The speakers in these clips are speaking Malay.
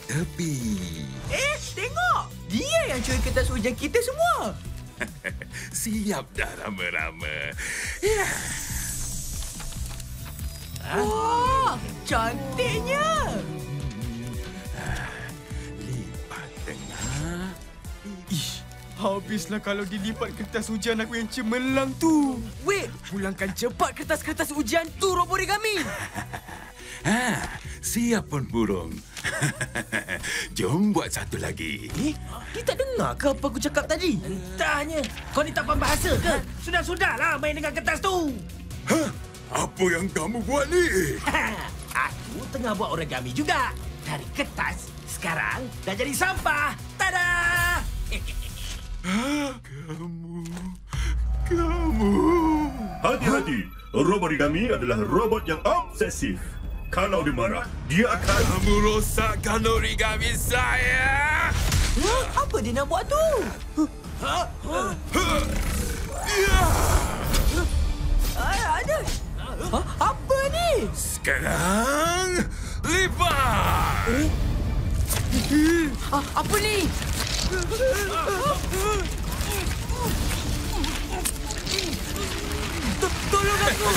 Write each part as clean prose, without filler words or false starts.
tepi. Tengok! Dia yang curi kertas ujian kita semua. Siap dah rama-rama. Ya. Wah, cantiknya. Lipat tengah. Ish, habislah kalau dilipat kertas ujian aku yang cemerlang tu. Wait, pulangkan cepat kertas-kertas ujian tu, Roborigami. Siap pun burung. Jom buat satu lagi. Dia tak dengar ke apa aku cakap tadi? Entahnya. Kau ni tak faham bahasa ke? Sudah-sudahlah main dengan kertas tu. Apa yang kamu buat ni? Aku tengah buat origami juga. Dari kertas, sekarang dah jadi sampah. Tada! Kamu. Hati-hati, Roborigami adalah robot yang obsesif. Kalau dia marah, dia akan... Kamu rosakkan origami saya. Apa dia nak buat tu? Ada. Apa ni? Sekarang, lipat. Apa ni? Tolong aku.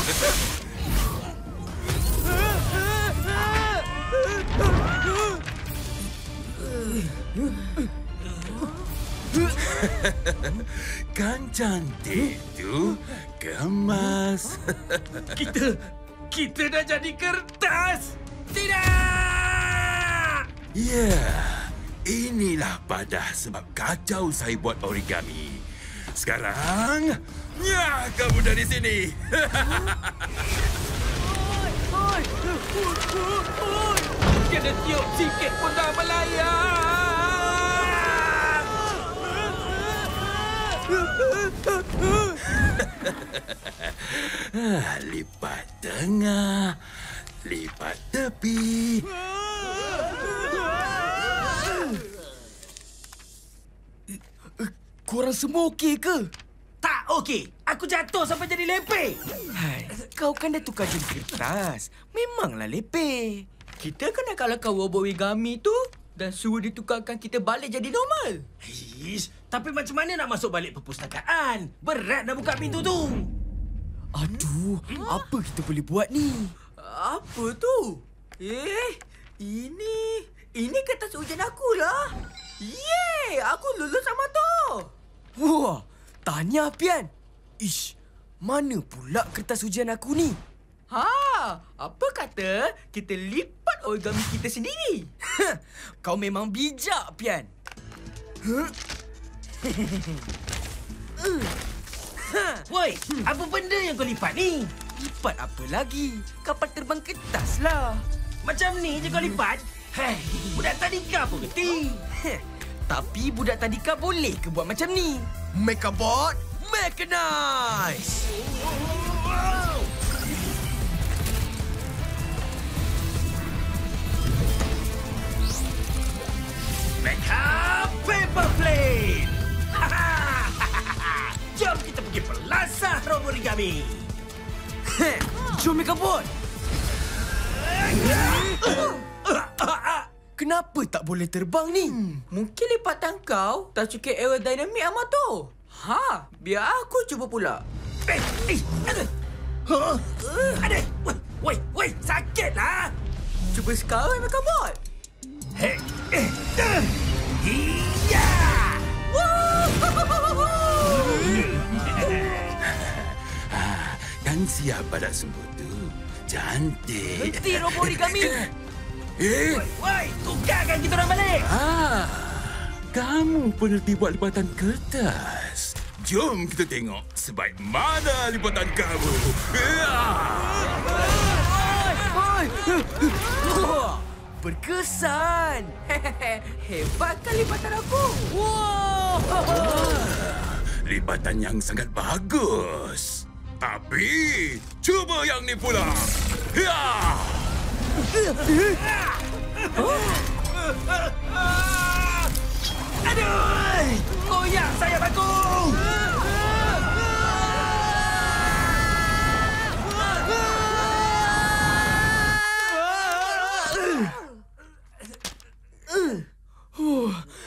Kan cantik tu, kemas. Kita dah jadi kertas. Tidak! Ya, inilah padah sebab kacau saya buat origami. Sekarang, kamu dari sini. Kena tiup sikit pun dah melayang. Lipat tengah, lipat tepi. Korang semua okey ke? Tak okey. Aku jatuh sampai jadi lepeh. Hai, kau kan dah tukar jadi kertas. Memanglah lepeh. Kita kena kalahkan Roborigami tu dan suruh ditukarkan kita balik jadi normal. Ish, tapi macam mana nak masuk balik perpustakaan? Berat nak buka pintu tu. Aduh, apa kita boleh buat ni? Apa tu? Ini kertas ujian aku lah. Yeay, aku lulus sama tu. Wah, tahniah Pian. Ish, mana pula kertas ujian aku ni? Apa kata kita lipat origami kita sendiri? Kau memang bijak, Pian. Woi, apa benda yang kau lipat ni? Lipat apa lagi? Kapal terbang kertas lah. Macam ni je kau lipat? Hei, budak tadika pun geti. Tapi budak tadika boleh ke buat macam ni? Mechabot, mechanize! Mecha Paper Plane! Jom kita pergi pelasah Roborigami. Jom Mechabot! Kenapa tak boleh terbang ni? Mungkin lipatan kau tak cukup aerodinamik amat tu. Biar aku cuba pula. Aduh! Woi, sakitlah! Cuba sekarang, Mechabot. Iya! Kan siap pada sembuh tu. Cantik. Henti, Roborigami. Woi, tukarkan kita orang balik! Kamu peneliti buat lipatan kertas. Jom kita tengok sebaik mana lipatan kamu. Berkesan! Hebat kan lipatan aku. Lipatan yang sangat bagus. Tapi, cuba yang ni pula. Aduh! Koyak sayap aku!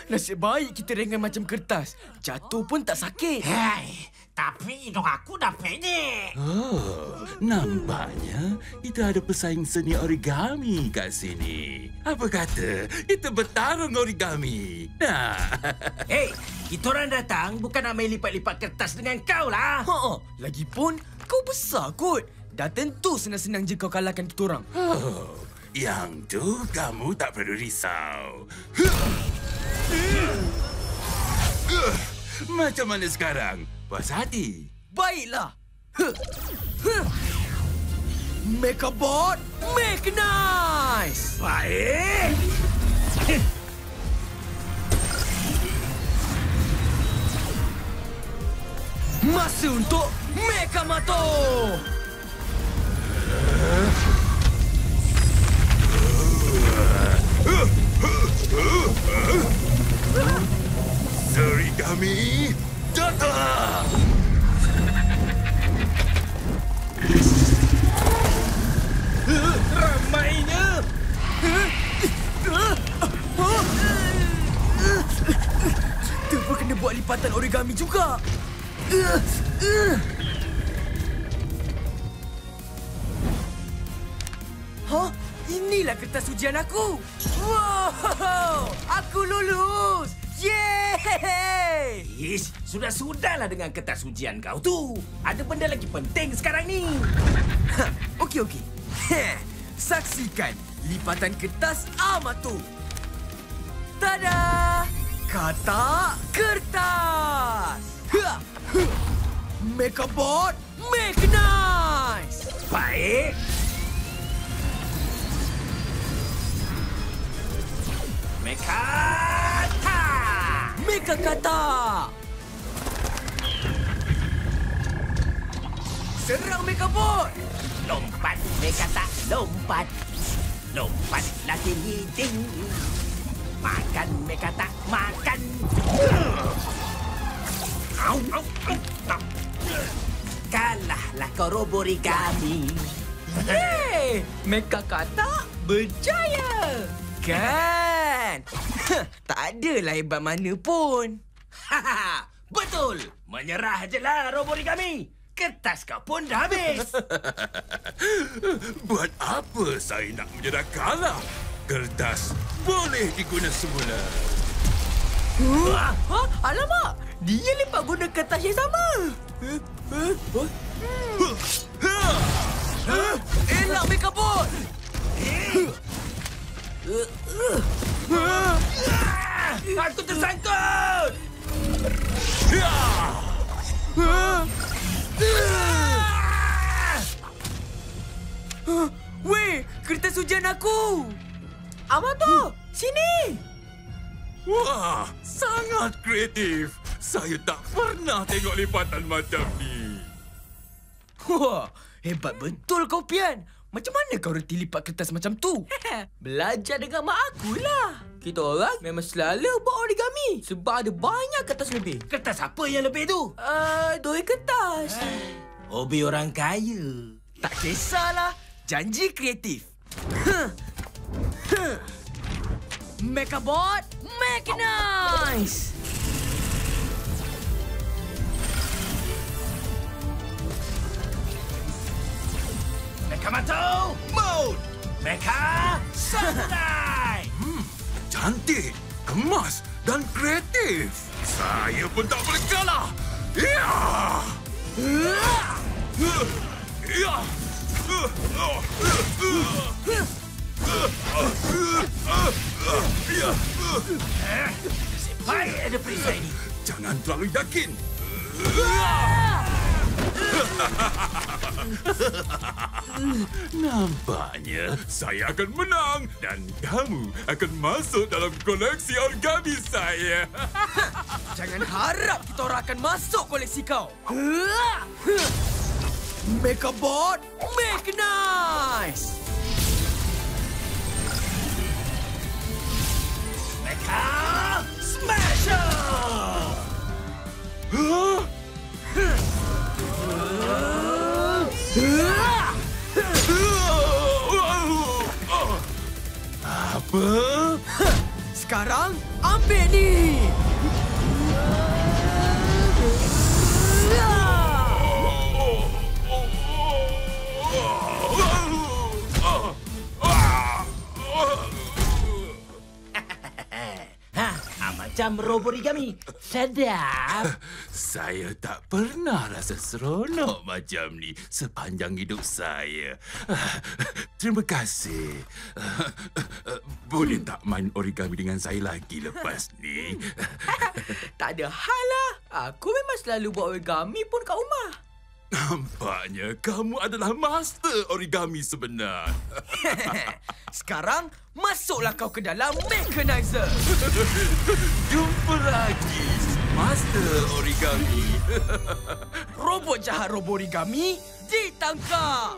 Nasib baik kita ringan macam kertas. Jatuh pun tak sakit. Hei, tapi hidung aku dah pendek. Oh, nampaknya kita ada pesaing seni origami kat sini. Apa kata kita bertarung origami? Nah. Hei, kita orang datang bukan nak main lipat-lipat kertas dengan kau lah. Lagipun kau besar kot. Dah tentu senang-senang je kau kalahkan kita orang. Oh, yang tu kamu tak perlu risau. Macam mana sekarang? Puas hati? Baiklah. Mechabot Mechanize. Baik. Masa untuk Mechamato. Origami datang! Ramainya. Kita kena buat lipatan origami juga. Inilah kertas ujian aku. Wow! Aku lulus. Yeay! Ish, sudah-sudahlah dengan kertas ujian kau tu. Ada benda lagi penting sekarang ni. Okey. Saksikan lipatan kertas Amato. Tada! Kata kertas. Mechabot Mechanize. Baik. Mekata. Mekakata. Serang Mechabot. Lompat, Mekata, lompat. Lompatlah tinggi-tinggi. Makan, Mekata, makan. Au. Kalahlah kau Roborigami. Yeay! Mekakata berjaya! Kan? Tak adalah hebat mana pun. Haha, betul. Menyerah je lah Roborigami. Kertas kau pun dah habis. Buat apa saya nak menyerah kalah? Kertas boleh diguna semula. Alamak! Dia lipat guna kertas yang sama! Elak Mechabot! Aku tersangkut. Weh, kertas ujian aku! Amato, sini! Wah, sangat kreatif. Saya tak pernah tengok lipatan macam ni. Wah, hebat betul kau, Pian. Macam mana kau reti lipat kertas macam tu? Belajar dengan mak akulah. Kita orang memang selalu buat origami sebab ada banyak kertas lebih. Kertas apa yang lebih tu? Dua kertas. Hobi orang kaya. Tak kisahlah. Janji kreatif. Mechabot Mechanize. Mechamato mode. Mecha Samurai. Cantik, kemas dan kreatif. Saya pun tak boleh kalah. Ya! Ya! Baik ada perisai ini. Jangan terlalu yakin. Nampaknya saya akan menang dan kamu akan masuk dalam koleksi origami saya. Jangan harap kita orang akan masuk koleksi kau. Mechabot Mechanize. Mecha Smasher. Apa? Sekarang ambil ni. macam Roborigami. Sedap. Saya tak pernah rasa seronok macam ni sepanjang hidup saya. Terima kasih. Boleh tak main origami dengan saya lagi lepas ni? Tak ada hal lah. Aku memang selalu buat origami pun kat rumah. Nampaknya kamu adalah master origami sebenar. Sekarang, masuklah kau ke dalam mechanizer. Jumpa lagi, master origami. Robot jahat Roborigami ditangkap.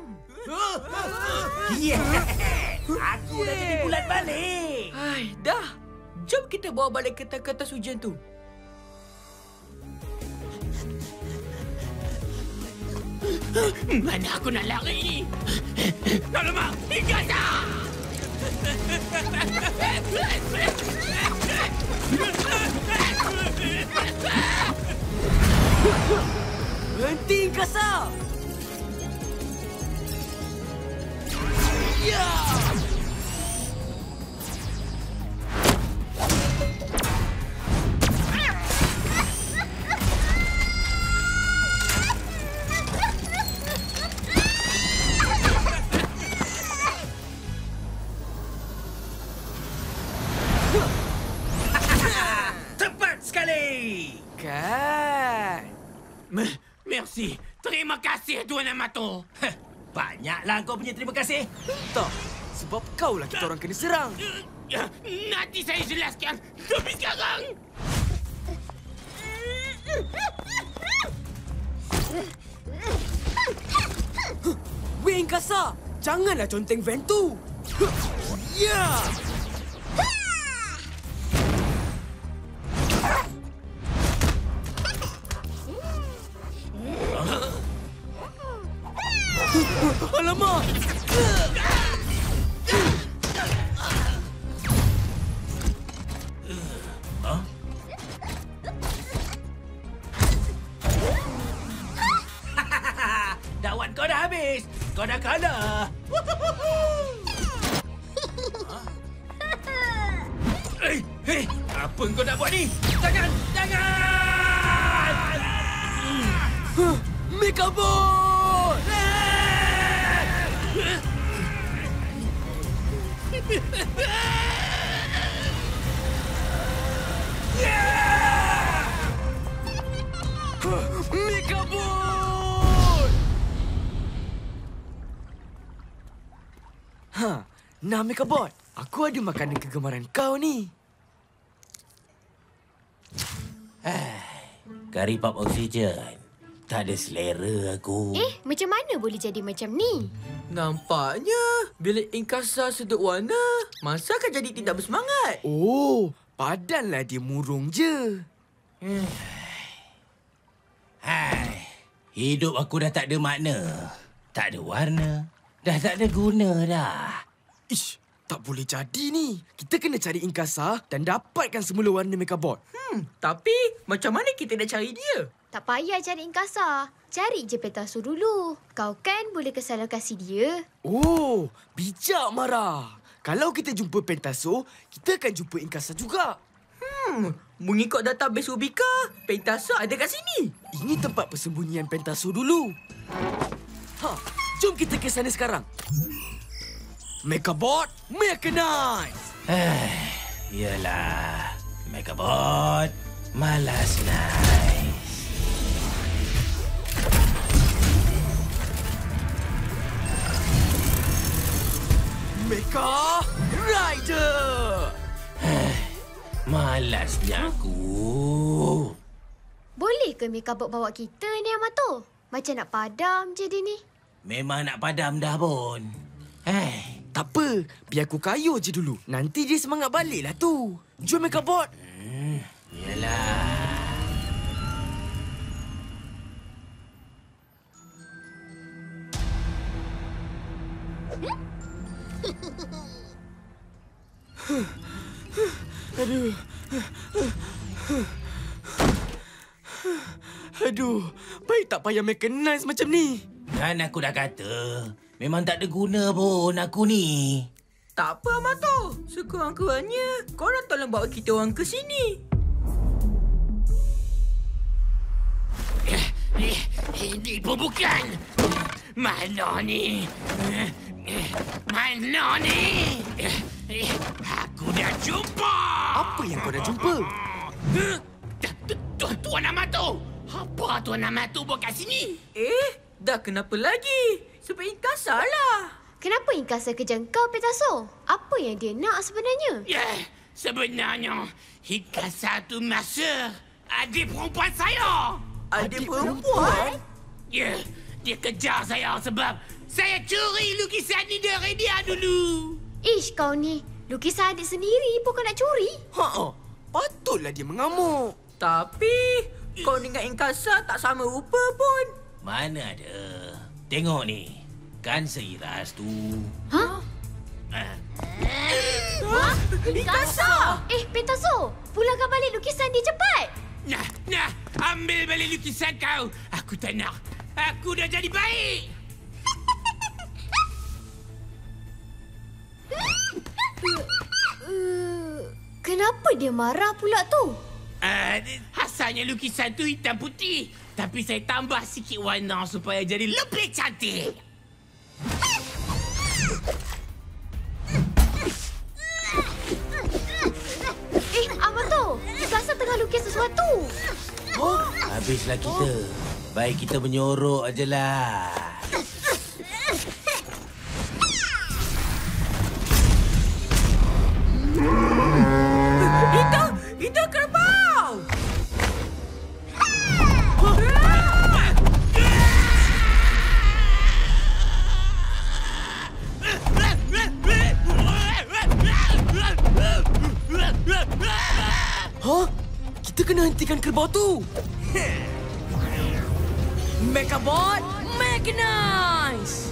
Aku dah jadi bulat balik. Hai, dah. Jom kita bawa balik kertas ujian tu. Mana aku nak lari ni? Alamak, Inkasa! Berhenti, Inkasa! Ya! Tepat sekali! Kan? Merci. Terima kasih, Tuan Yamato. Banyaklah kau punya terima kasih. Tak. Sebab kaulah kita orang kena serang. Nanti saya jelaskan. Tapi sekarang... Weh, Inkasa! Janganlah conteng van tu! Ya! Alamak! Dakwat kau dah habis. Kau dah kalah. Hei, apa kau nak buat ni? Jangan! Megabot! Megabot! Nah, Megabot. Aku ada makanan kegemaran kau ni. Kari pop oksigen. Tak ada selera aku. Macam mana boleh jadi macam ni? Nampaknya bila Inkasa sedut warna, masa akan jadi tidak bersemangat. Oh, padanlah dia murung je. Hidup aku dah tak ada makna. Tak ada warna. Dah tak ada guna dah. Ish, tak boleh jadi ni. Kita kena cari Inkasa dan dapatkan semula warna Megabot. Tapi macam mana kita nak cari dia? Tak payah cari Inkasa. Cari je Pentaso dulu. Kau kan boleh ke salah kasih dia. Oh, bijak Mara. Kalau kita jumpa Pentaso, kita akan jumpa Inkasa juga. Mengikut database Ubika, Pentaso ada kat sini. Ini tempat persembunyian Pentaso dulu. Jom kita ke sana sekarang. Megabot, Mechanize! Yalah, Megabot, malas nice. Mecha Rider! Malasnya aku. Boleh ke Megabot bawa kita ni, Yamato? Macam nak padam je dia ni. Memang nak padam dah pun. Tak apa, biar aku kayuh je dulu. Nanti dia semangat balik lah tu. Jom Megabot. Yalah. Aduh, baik tak payah mechanize macam ni. Kan aku dah kata, memang tak ada guna pun aku ni. Tak apa, Yamato. Sekurang-kurangnya, korang tolong bawa kita orang ke sini. Ini pun bukan. Mana ni? Mana ni? Aku dah jumpa. Apa yang kau dah jumpa? Tuan Amato. Apa Tuan Amato buat kat sini? Dah kenapa lagi? Sebab Inkasa lah. Kenapa Inkasa kejar kau, Petaso? Apa yang dia nak sebenarnya? Sebenarnya, Inkasa tu masa adik perempuan saya. Adik perempuan? Dia kejar saya sebab saya curi lukisan ni dari dia dulu. Ish, kau ni. Lukisan adik sendiri pun kau nak curi? Patutlah dia mengamuk. Tapi, kau dengan Inkasa tak sama rupa pun. Mana ada. Tengok ni. Kan seiras tu. Inkasa! Petaso! Pulangkan balik lukisan dia cepat! Nah, ambil balik lukisan kau. Aku tak nak. Aku dah jadi baik. Kenapa dia marah pula tu? Asalnya lukisan tu hitam putih. Tapi saya tambah sikit warna supaya jadi lebih cantik. Amato! Inkasa tengah lukis sesuatu. Habislah kita. Baik kita menyorok ajalah. Itu kerbau! Kita kena hentikan kerbau tu. Mekabot, Mechanize!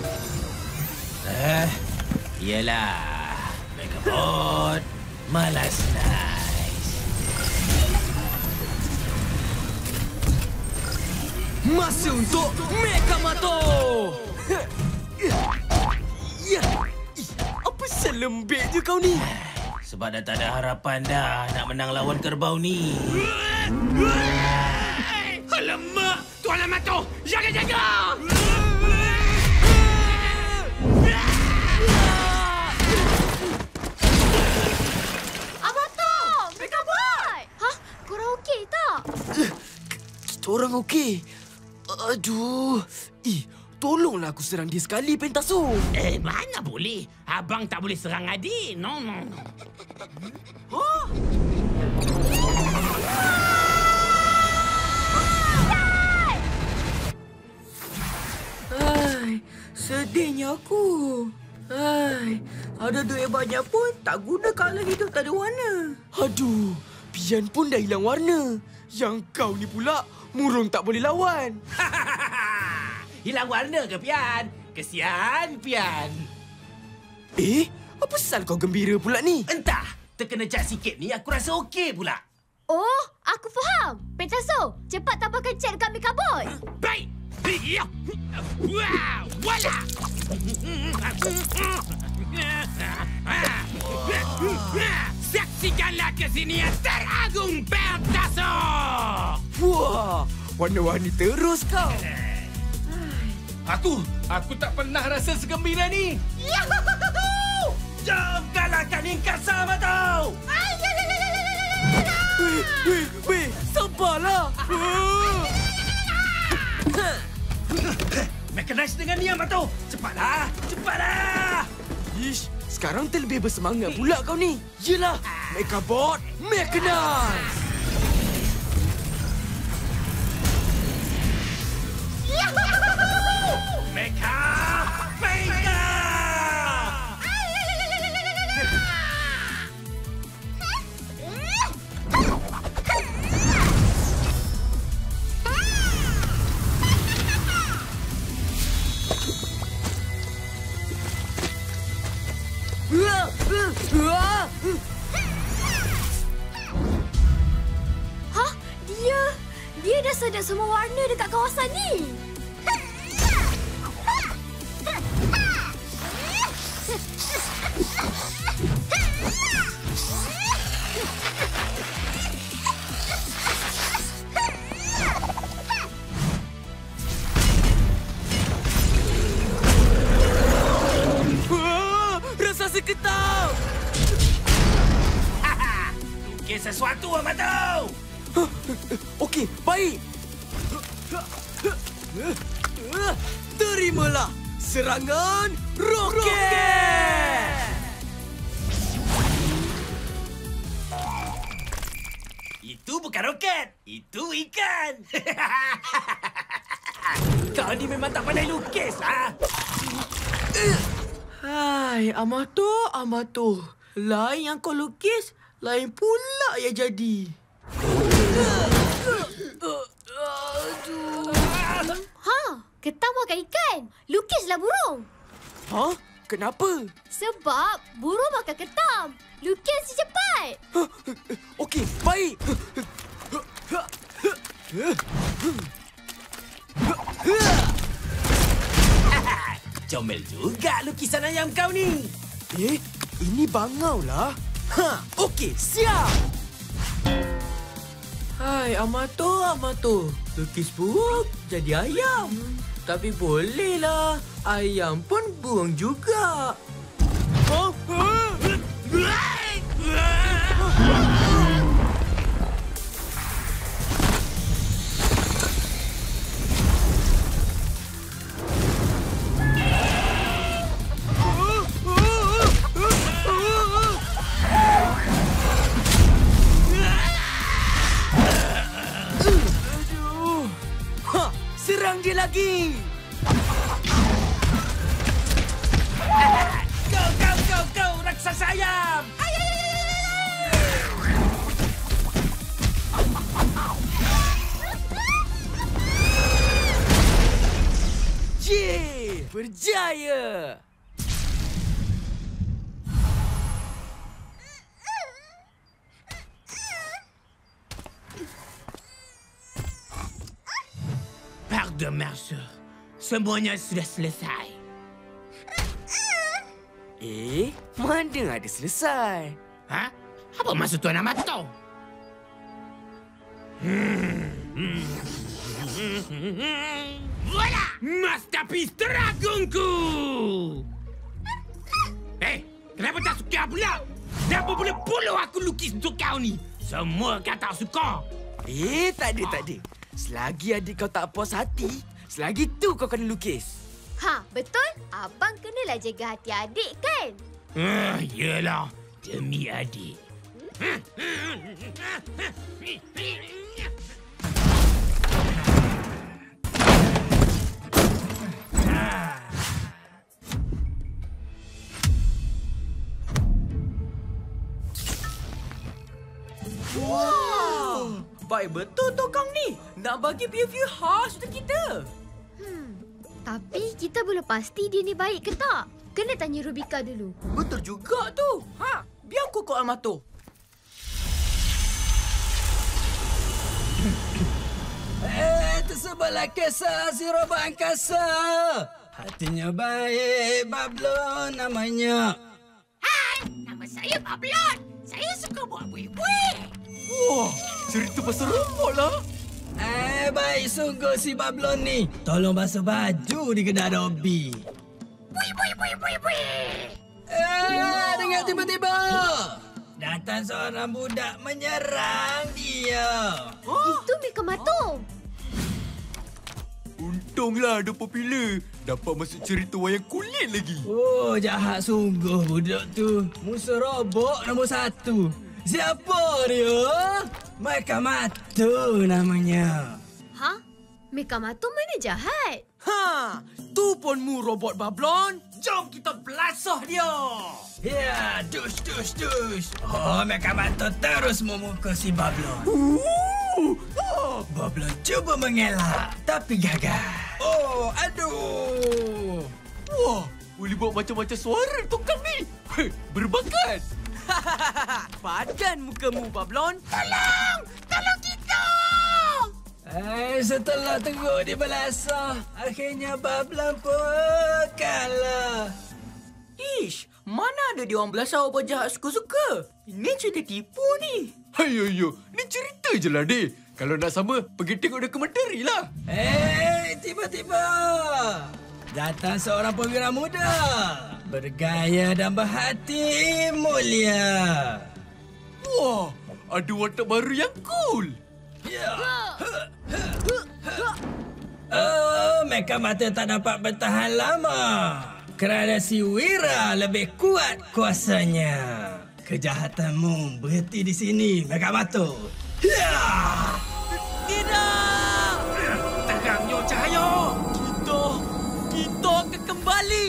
Iyalah. Megabot. Malas nice. Masa untuk Mekamato! Apa selembik je kau ni? Sebab dah tak ada harapan dah nak menang lawan kerbau ni. Alamak! Tuan Amato! Jaga-jaga! Amato! Mekabot! Korang okey tak? Kita orang okey. Aduh. Tolonglah aku serang dia sekali, Pentaso. Mana boleh? Abang tak boleh serang adik. No. Sedihnya aku. Ada duit banyak pun tak guna kalau hidup tak ada warna. Aduh, Pian pun dah hilang warna. Yang kau ni pula, murung tak boleh lawan. Hilang warna ke, Pian? Kesian, Pian. Apa pasal kau gembira pula ni? Entah. Terkena cat sikit ni aku rasa okey pula. Oh, aku faham. Petaso, cepat tambahkan cat dekat Mekabot. Baik! Wow! Wala! Saksikanlah kesenian teragung Pentaso! Wah, warna-warni terus kau. Aku tak pernah rasa segembira ni. Yahoo! Jom galakkan Inkasa, Amato! Weh, sabarlah. Mechanize dengan ni, Amato. Cepatlah. Ish, sekarang terlebih bersemangat pula kau ni. Yelah, Mekabot, Mechanize. Mecha! Vega! Dia dah sedap semua warna dekat kawasan ni. sesuatu, Amato. Okey, baik. Terimalah serangan roket! Itu bukan roket. Itu ikan. Kau ni memang tak pandai lukis lah. Hai, Amato. Lain yang kau lukis, lain pula yang jadi. Ha, ketam makan ikan. Lukislah burung. Ha? Kenapa? Sebab burung makan ketam. Lukis cepat. Okey, baik. Comel juga lukisan ayam kau ni. Ini bangau lah. Okey, siap. Hai, Amato. Lukis burung jadi ayam. Tapi bolehlah. Ayam pun burung juga. Serang dia lagi. Kau, raksasa ayam. Ye, berjaya. Pardon, Marshall. Semuanya sudah selesai. Mana ada selesai? Ha? Apa maksud Tuan Amato? Voilà! Masterpiece Dragonku! Kenapa tak suka pula? Dah berpuluh-puluh aku lukis untuk kau ni. Semua kau tak suka. Tak ada. Selagi adik kau tak puas hati, selagi tu kau kena lukis. Ha, betul? Abang kenalah jaga hati adik kan? Yelah, demi adik. Wow! Baik betul tukang ni. Nak bagi view khas untuk kita. Tapi kita belum pasti dia ni baik ke tak. Kena tanya Rubika dulu. Betul juga tu. Biar aku kau Amato. Tersebarlah kisah si robot angkasa. Hatinya baik, Bablon namanya. Hai, nama saya Bablon. Saya suka buat buih-buih. Wah, cerita pasal robot lah. Baik sungguh si Bablon ni. Tolong basuh baju di kedai Dobby. Dengar tiba-tiba. Datang seorang budak menyerang dia. Itu Mikamato. Untunglah ada popular. Dapat masuk cerita wayang kulit lagi. Oh, jahat sungguh budak tu. Musuh robot nombor 1. Siapa dia? Mikamato namanya. Ha? Mikamato mana jahat? Tu pun mu robot Bablon. Jom kita belasah dia. Ya, dus. Oh, Mikamato terus memukul si Bablon. Bablon cuba mengelak, tapi gagal. Oh, aduh. Wah, boleh buat macam-macam suara tukang ni. Berbakat. Padan mukamu, Bablon. Tolong kita! Setelah teruk di belasah, akhirnya Bablon pun kalah. Ish, mana ada dia orang belasah apa jahat suka-suka? Ini cerita tipu ni. Hayo, ni cerita je lah, Dek. Kalau nak sama, pergi tengok dokumentari lah. Tiba-tiba datang seorang perwira muda, bergaya dan berhati mulia. Wah, ada watak baru yang cool. Oh, Mecha Mata tak dapat bertahan lama. Kerana si Wira lebih kuat kuasanya. Kejahatanmu berhenti di sini, Mecha Mata. Tidak! Terangnya cahaya. Kita akan kembali.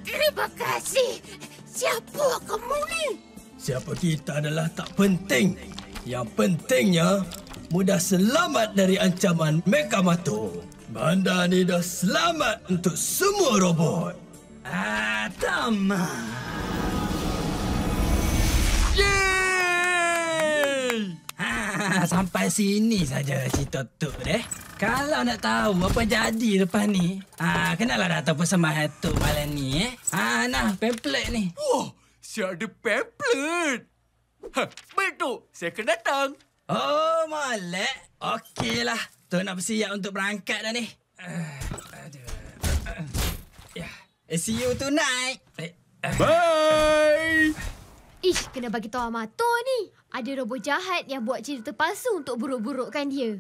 Terima kasih. Siapa kamu ni? Siapa kita adalah tak penting. Yang pentingnya, mudah selamat dari ancaman Mecha Mata. Bandar ni dah selamat untuk semua robot. Tamat. Yeay! Sampai sini saja cerita tu deh. Kalau nak tahu apa jadi lepas ni, kenalah datang persembahan tu malam ni nah, pamphlet ni. Wah, siap ada pamphlet. Baik tu, saya akan datang. Oh, molek. Okeylah. Tu nak bersiap untuk berangkat dah ni. See you tonight. Bye! Ish, kena bagi tahu Amato ni. Ada robot jahat yang buat cerita palsu untuk buruk-burukkan dia.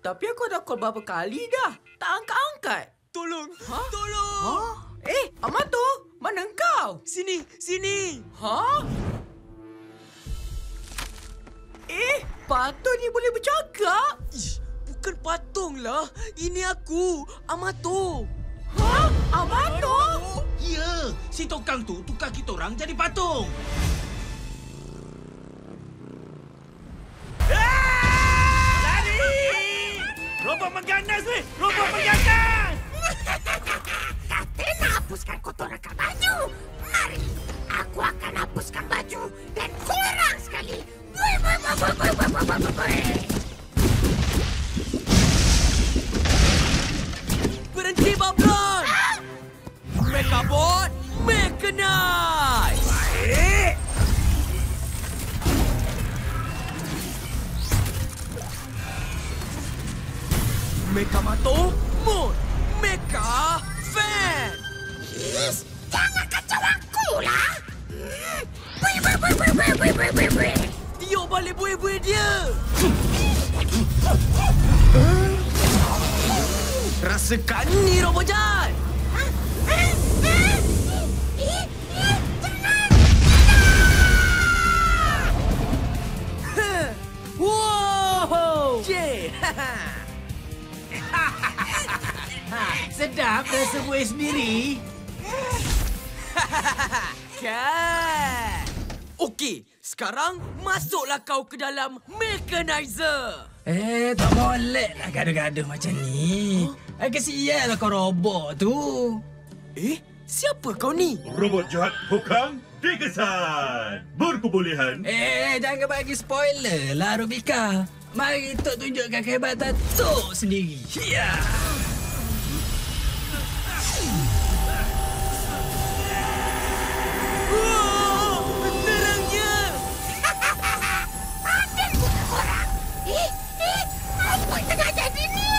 Tapi aku dah call berapa kali dah. Tak angkat-angkat. Tolong. Ha? Tolong. Amato, mana engkau? Sini. Ha? Patung ni boleh bercakap? Ish, bukan patung lah. Ini aku, Amato. Ha? Amato? Ya, si tokang tu tukar kita orang jadi patung. Robot mengganas weh! Robot mengganas! Kata nak hapuskan kotoran kat baju. Mari, aku akan hapuskan baju dan kurang sekali. Berhenti, Bablon! Mechabot, Mechanize! Baik! Mecha Mato, Mode, Mecha Fan! Yes, jangan kacau aku lah. Tiup balik buih-buih dia! Rasakan ni, robot jahat! Wow! Sedap rasa buih sendiri. Kan? Okey, sekarang masuklah kau ke dalam Mechanizer. Tak boleh lah gaduh-gaduh macam ni. Kesian lah kau robot tu. Siapa kau ni? Robot jahat Hokang dikesan. Berkebolehan. Jangan bagi spoiler lah, Rubika. Mari Tok tunjukkan kehebatan Tok sendiri. Ya. Terangnya! Pandai bukan korang. Apa yang tengah jadi ni?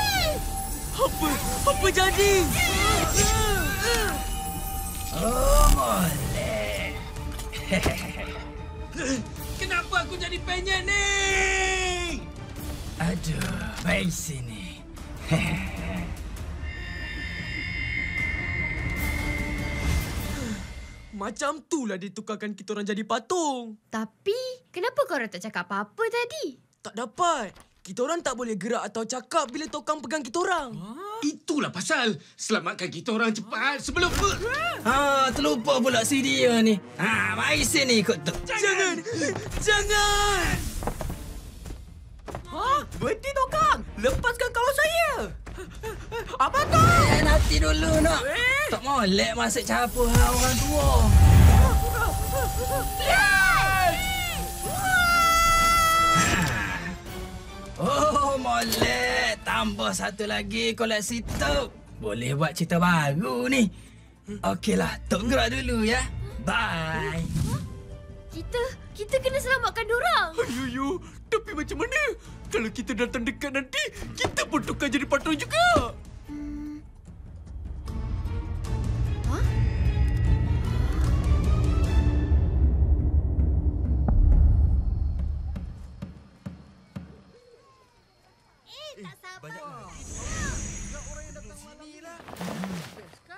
Apa jadi? Oh, boleh. Kenapa aku jadi penyet ni? Aduh, baik sini. Macam itulah ditukarkan kita orang jadi patung. Tapi, kenapa korang tak cakap apa-apa tadi? Tak dapat. Kita orang tak boleh gerak atau cakap bila tokang pegang kita orang. Itulah pasal. Selamatkan kita orang cepat sebelum... Terlupa pula si dia ni. Mari sini ikut Tok. Jangan! Berhenti tokang! Lepaskan kawan saya! Apa tu? Nanti dulu nak. Tak molek masuk campur orang tua. Oh, molek. Tambah satu lagi koleksi Tok. Boleh buat cerita baru ni. Okeylah, Tok gerak dulu ya. Bye. Kita kena selamatkan diorang. Ayuh, tapi macam mana? Kalau kita datang dekat nanti, kita pun tukar jadi patung juga. tak sabar.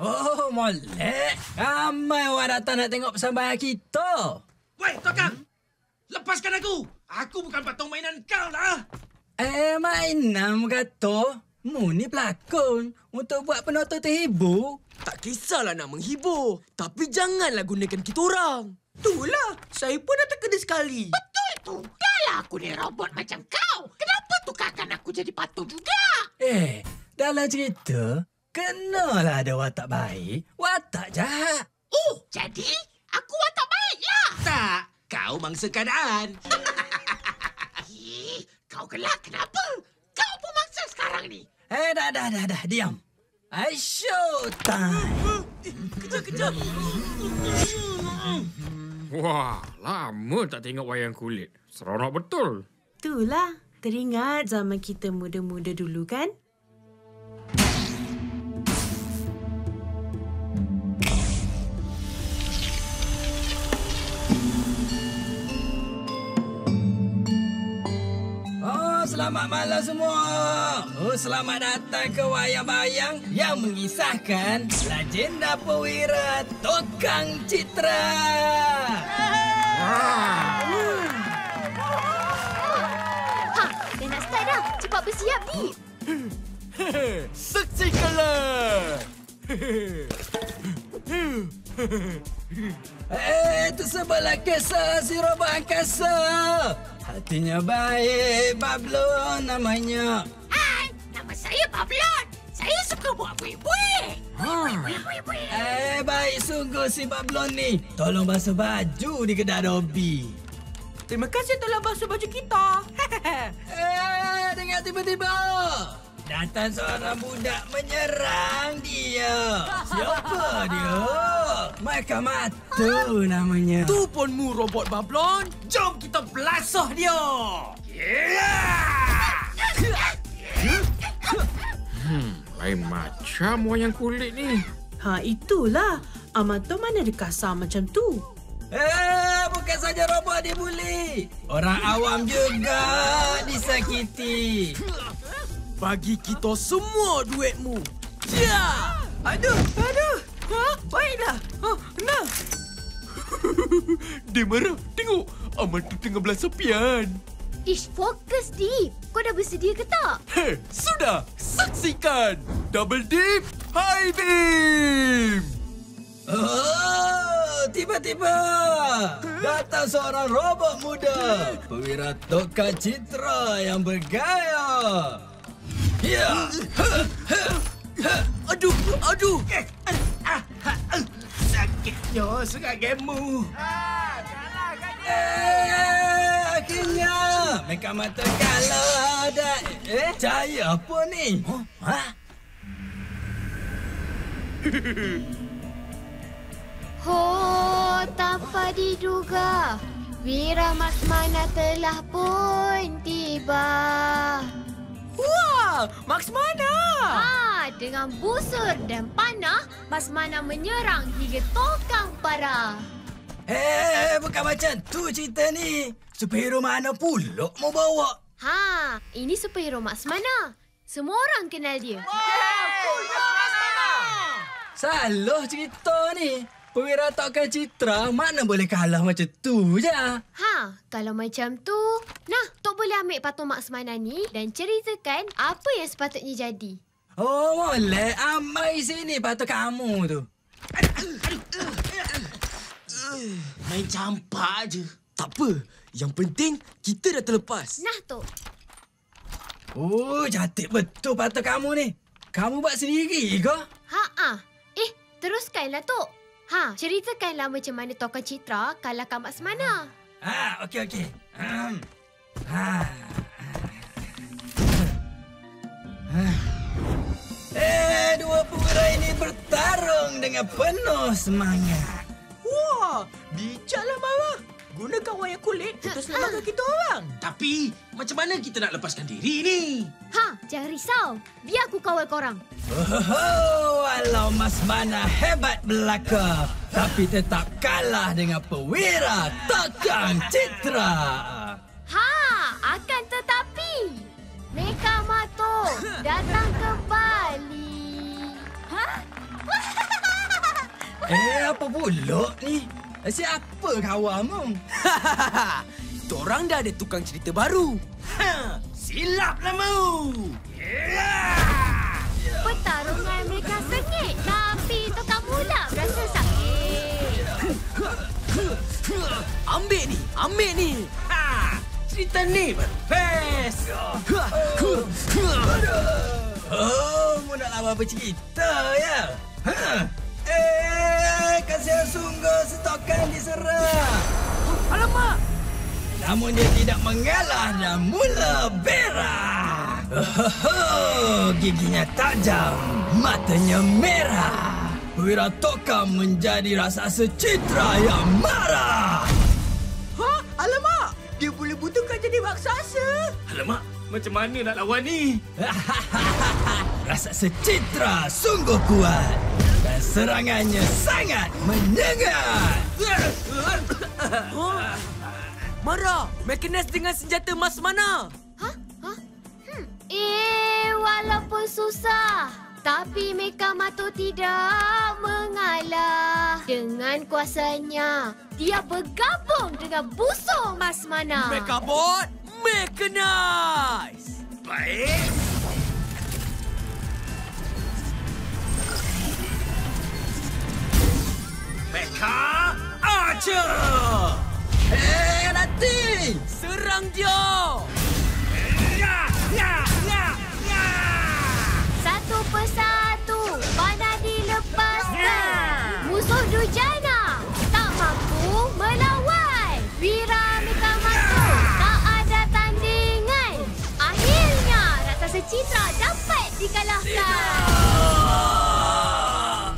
Oh, molek. Ramai orang datang nak tengok persembahan kita. Weh, Tokang! Lepaskan aku! Aku bukan patung mainan kau lah! Mainan kata. Mu ni pelakon. Untuk buat penonton terhibur. Tak kisahlah nak menghibur. Tapi janganlah gunakan kita orang. Itulah, saya pun dah terkena sekali. Betul tu. Dahlah aku ni robot macam kau. Kenapa tukarkan aku jadi patung juga? Dalam cerita, kenalah ada watak baik, watak jahat. Jadi aku watak baiklah. Tak, kau mangsa keadaan. Kau gelak kenapa? Kau pun mangsa sekarang ni. Dah, diam. Show time. Kejap. Wah, lama tak tengok wayang kulit. Seronok betul. Itulah. Teringat zaman kita muda-muda dulu kan? Selamat malam semua. Selamat datang ke wayang-wayang yang mengisahkan legenda perwira Tokang Citra. Dah nak start dah. Cepat bersiap ni. Saksikanlah. Tersebutlah kisah si robot angkasa. Hatinya baik, Bablon namanya. Hai, nama saya Bablon. Saya suka buat buih-buih. Baik sungguh si Bablon ni. Tolong basuh baju di kedai Robi. Terima kasih telah basuh baju kita. Dengar tiba-tiba. Datang seorang budak menyerang dia. Siapa dia? Meka Matu namanya. Tu pun mu robot Bablon. Jom kita belasah dia! Lain macam wayang kulit ni. Itulah. Amato mana ada kasar macam tu? Bukan saja robot dibuli. Orang awam juga disakiti. Bagi kita semua duitmu. Ya! Aduh. Baiklah. Nah. Dia marah. Tengok. Amal tu tengah belah sepian. Ish, fokus, Deep. Kau dah bersedia ke tak? Sudah. Saksikan. Double Deep High Beam. Tiba-tiba datang seorang robot muda. Perwira Tokang Citra yang bergaya. Ya. Aduh. Sakitnya serat gamemu. Akhirnya Meka Matu kalah dah. Cahaya apa ni? Tanpa diduga, Wira Maksmana telah pun tiba. Wah, Maksmana! Dengan busur dan panah, Maksmana menyerang hingga Tokang parah. Bukan macam tu cerita ni. Superhero mana pula mau bawa? Ini superhero Maksmana. Semua orang kenal dia. Salah cerita ni. Perwira Tokang Citra mana boleh kalah macam tu je. Kalau macam tu, Tok boleh ambil patung Maksmana ni dan ceritakan apa yang sepatutnya jadi. Boleh. Amai sini patung kamu tu. Main campak je. Tak apa. Yang penting, kita dah terlepas. Tok. Cantik betul patung kamu ni. Kamu buat sendiri ke? Teruskanlah, Tok. Ceritakanlah macam mana Tokang Citra kalahkan Maksmana. Okey. Dua perwira ini bertarung dengan penuh semangat. Wah, bijaklah Marah. Gunakan wayang kulit untuk selamatkan kita orang. Tapi, macam mana kita nak lepaskan diri ni? Jangan risau. Biar aku kawal korang. Walau Maksmana hebat belaka, tapi tetap kalah dengan perwira Tokang Citra. Akan tetapi, Meka Matu datang kembali. Apa pula ni? Siapa kawanmu? Torang dah ada tukang cerita baru. Silap lemu. Pertarungan mereka sengit, tapi tukang mula berasa sakit. Ambil ni. Cerita ni baru best. Mu nak lawan bercerita ya? Kasihan sungguh stokan diserang. Alamak! Namun dia tidak mengalah dan mula berak. Giginya tajam, matanya merah. Wira Tokam menjadi raksasa citra yang marah. Alamak! Dia boleh butuhkan jadi raksasa. Alamak, macam mana nak lawan ni? Raksasa citra sungguh kuat dan serangannya sangat menyengat. Mara, Mekanis dengan senjata emas mana? Walaupun susah, tapi Mekamato tidak mengalah. Dengan kuasanya, dia bergabung dengan busur emas mana. Mekabot, Mekanize! Baik. Mecha Archer! Nanti! Serang dia! Satu persatu, panah dilepaskan. Musuh Dujana tak mampu melawan. Wira Mekamato tak ada tandingan. Akhirnya, raksasa citra dapat dikalahkan.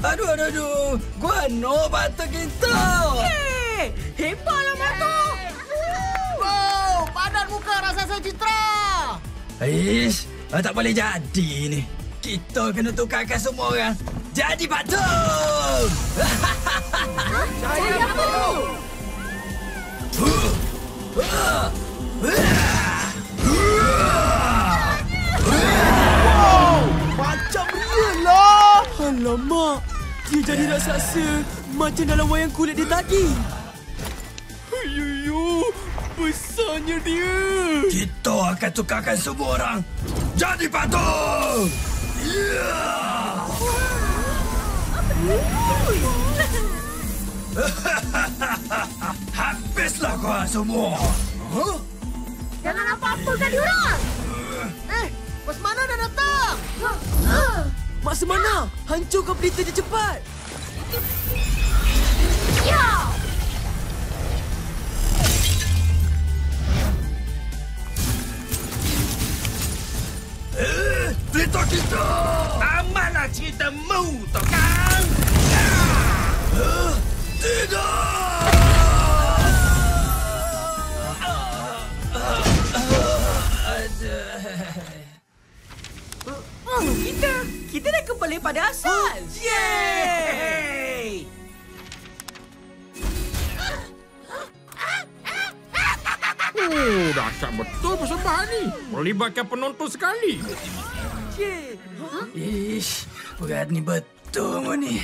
Aduh. Guano bantu kita. Hebatlah Mato. Wow, padan muka raksasa citra. Ish, tak boleh jadi ni. Kita kena tukarkan semua orang. Jadi patung! Jadi apa tu? Wow, macam real lah. Alamak, dia jadi raksasa macam dalam wayang kulit dia tadi. Ayuh, besarnya dia. Kita akan tukarkan semua orang. Jadi patung! Habislah korang semua. Jangan apa-apakan diorang. Mas mana dah datang? Mak semana, hancurkan pelita dia cepat. Ya! Pelita kita! Tamatlah ceritamu, Tokang! Tidak! Kita dah kembali pada asal. Yeay! Dahsyat betul persembahan ni. Melibatkan penonton sekali. Ish, berani betul mu ni.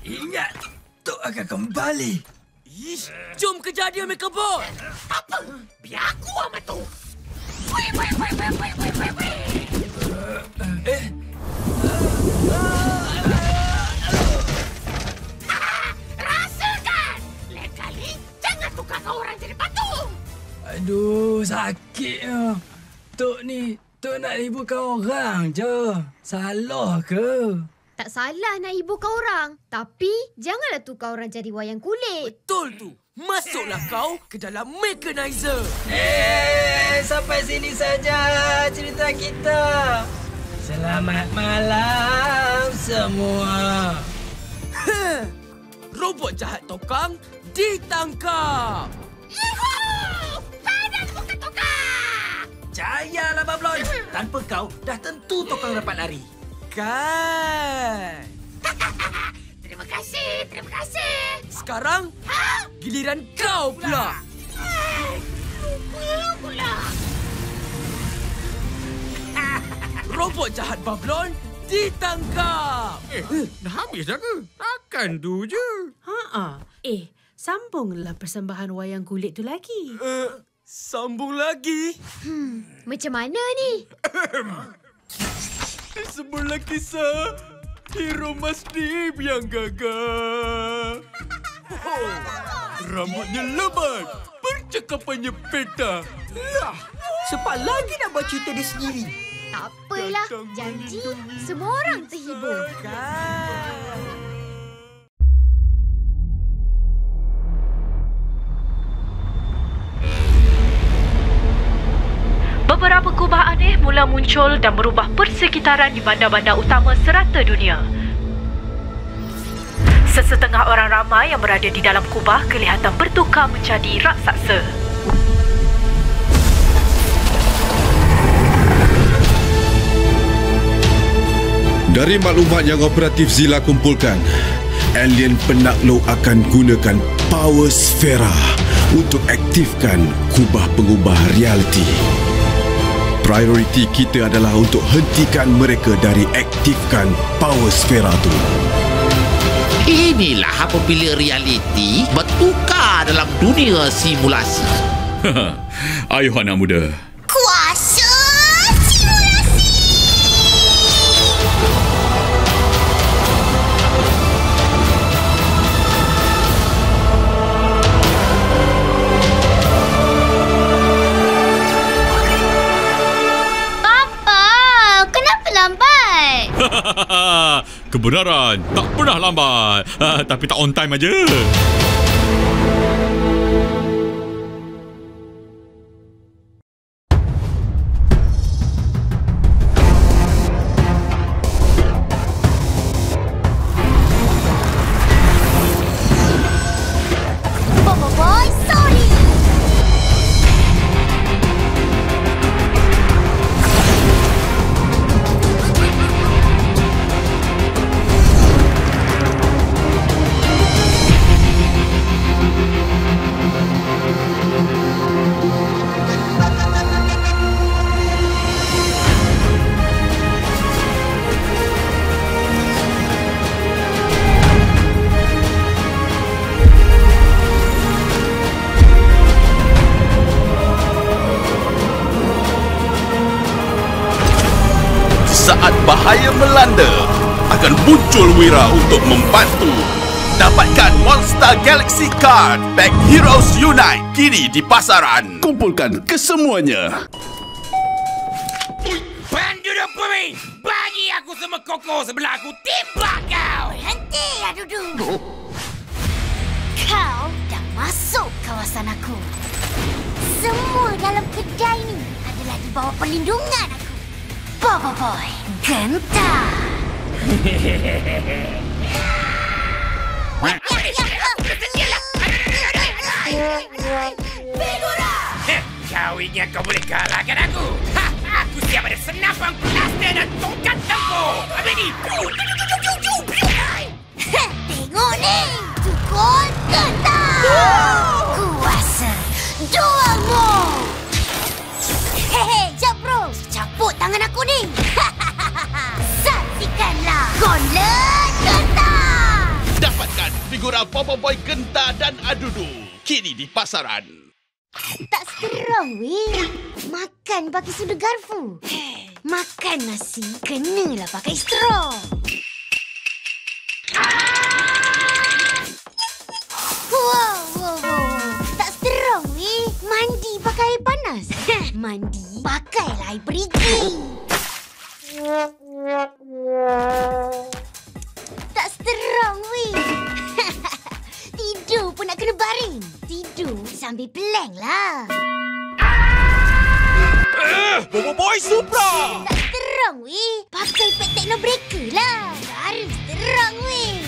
Ingat, Tok akan kembali. Ish, jom kejar dia, Mekabot. Apa? Biar aku amat tu. Rasakan! Lain kali, jangan tukar kau orang jadi patung. Aduh, sakit ya. Tok ni, Tok nak hiburkan orang je. Salah ke? Tak salah nak hiburkan orang. Tapi, janganlah tukar orang jadi wayang kulit. Betul tu. Masuklah kau ke dalam Mekanizer. Sampai sini saja cerita kita. Selamat malam semua. Robot jahat Tokang ditangkap. Yuhuu! Padan muka tukar! Jayalah, Bablon. Tanpa kau, dah tentu Tokang dapat lari. Kan? Terima kasih. Sekarang, giliran kau pula. Lupa pula. Robot jahat Babylon ditangkap. Dah habis dah ke? Takkan tu je. Sambunglah persembahan wayang kulit tu lagi. Sambung lagi. Macam mana ni? Semula kisah hero Mas Dim yang gagal. Rambutnya lebat, percakapannya peta. Lah, sepat lagi nak buat cerita dia sendiri. Tak apalah, janji semua orang terhibur. Beberapa kubah aneh mula muncul dan merubah persekitaran di bandar-bandar utama serata dunia. Sesetengah orang ramai yang berada di dalam kubah kelihatan bertukar menjadi raksasa. Dari maklumat yang operatif Zila kumpulkan, alien penakluk akan gunakan Power Sfera untuk aktifkan kubah pengubah realiti. Prioriti kita adalah untuk hentikan mereka dari aktifkan Power Sfera tu. Inilah apabila realiti bertukar dalam dunia simulasi. Ayuh anak muda. Kuasa simulasi. Papa, kenapa lambat? Kebenaran tak pernah lambat, tapi tak on time aja. Boy, sorry. Saat bahaya melanda, akan muncul Wira untuk membantu. Dapatkan Monster Galaxy Card Pack Heroes Unite kini di pasaran. Kumpulkan kesemuanya. Penduduk bumi, bagi aku semua koko sebelah aku, tembak kau. Henti ya Dudu. Kau dah masuk kawasan aku. Semua dalam kedai ni adalah di bawah perlindungan aku. Bobo Boy, gentar. Figura! Kau ingat kau boleh kalahkan aku? Aku siap ada senapan plaster dan tongkat tempur. Habis ni. Tengok ni, tukul gentar. Kuasa duamu. Hehe, jap bro. Caput tangan aku ni. Saksikanlah Gauntlet Gentar. Dapatkan figura Bobo Boy Gentar dan Adudu kini di pasaran. Tak strong, weh. Makan pakai sudu garfu. Makan nasi, kenalah pakai straw. Wow. Tak strong, weh. Mandi pakai air panas. Mandi pakailah air perigi. Tak strong, weh. Tidur pun nak kena baring. Tidur sambil plank lah. Bobo Boy Supra! Tak strong, weh. Pakai pet Techno Breaker lah. Baru strong, weh.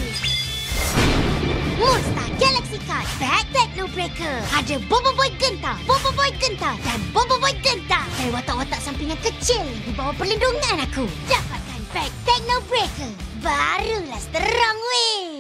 Monster Galaxy Card Pack Techno Breaker. Ada Bobo Boy Gentar, Bobo Boy Gentar dan Bobo Boy Gentar. Dan watak-watak sampingan kecil di bawah perlindungan aku. Dapatkan Pack Techno Breaker. Barulah strong, weh.